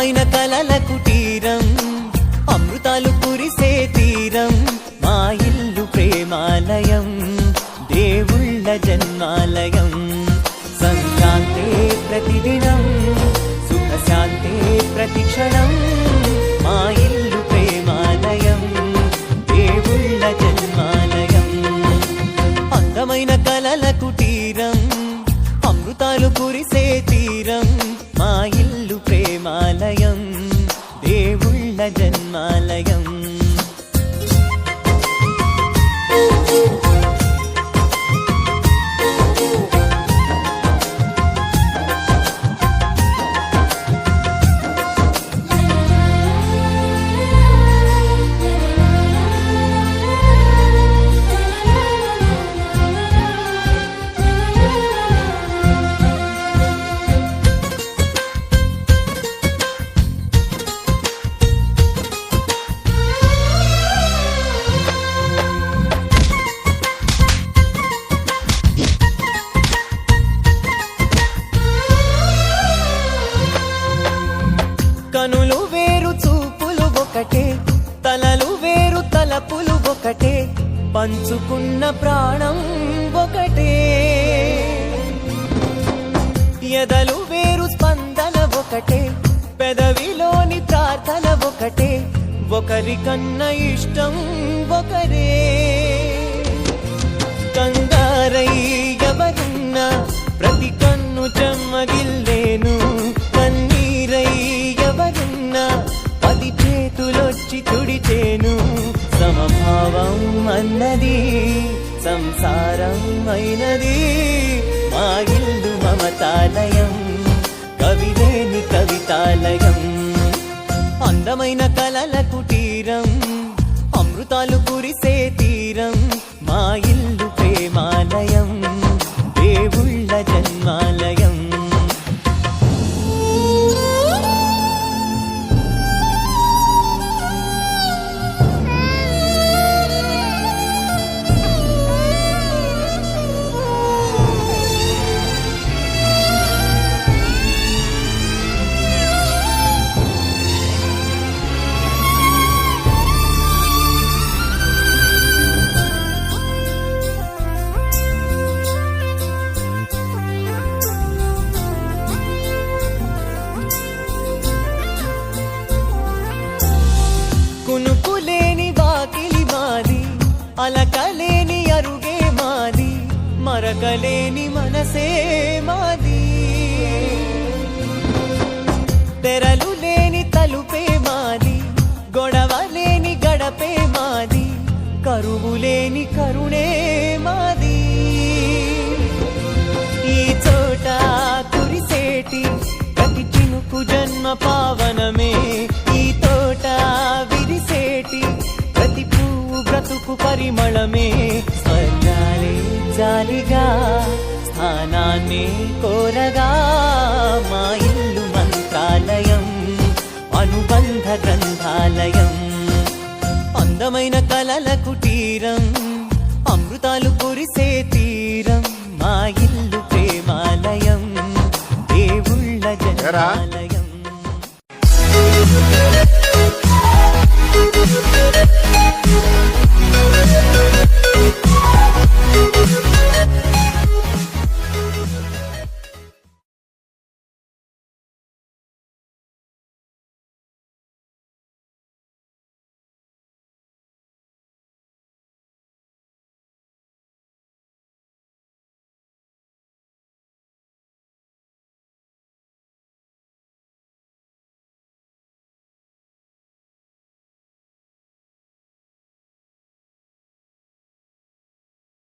అందమైన కలల కుటీరం అమృతాలు కురిసే తీరం మా ఇల్లు ప్రేమాలయం దేవుళ్ళ జన్మాలయం సంక్రాంతే ప్రతిదినం సుఖశాంతే ప్రతిక్షణం మా ఇల్లు ప్రేమాలయం దేవుళ్ళ జన్మాలయం అందమైన కలల కుటీరం అమృతాలు కురిసే తీరం మా ఇల్లు ప్రేమాలయం దేవుళ్ళ జన్మాలయం కనులు వేరు చూపులు ఒకటే తలలు వేరు తలపులు ఒకటే పంచుకున్న ప్రాణం ఒకటే ఎదలు వేరు స్పందన ఒకటే పెదవిలోని ప్రార్థన ఒకటే ఒకరికన్నా ఇష్టం ఒకరే కంగారై ఎవరున్నా ప్రతి కన్ను చెమ్మగిల్లేను కన్నీరై ఎవరున్నా పది చేతులొచ్చి తుడిచేను సమభావం అన్నది సంసారం అయినది మా ఇల్లు మమతాలయం కవిలేని కవితాలయం అందమైన కలల కుటీరం అమృతాలు కురిసే తీరం మా ఇల్లు ప్రేమాలయం దేవుళ్ళ జన్మాలయం కునుకులేని వాకిలి మాది అలకలేని అరుగే మాది మరకలేని మనసే మాది తెరలు లేని తలుపే మాది గొడవ లేని గడపే మాది కరువు లేని కరుణే మాది ఈ చోట కురిసేటి ప్రతి చినుకు జన్మ పావనమే ఈ తోట విరిసేటి ప్రతి పువ్వు బ్రతుకు పరిమళమే స్వర్గాలే జాలిగా స్థానాన్ని కోరగా మా ఇల్లు మంత్రాలయం అనుబంధ గ్రంథాలయం అందమైన కలల కుటీరం అమృతాలు కురిసే తీరం మా ఇల్లు ప్రేమాలయం దేవుళ్ళ జన్మాలయం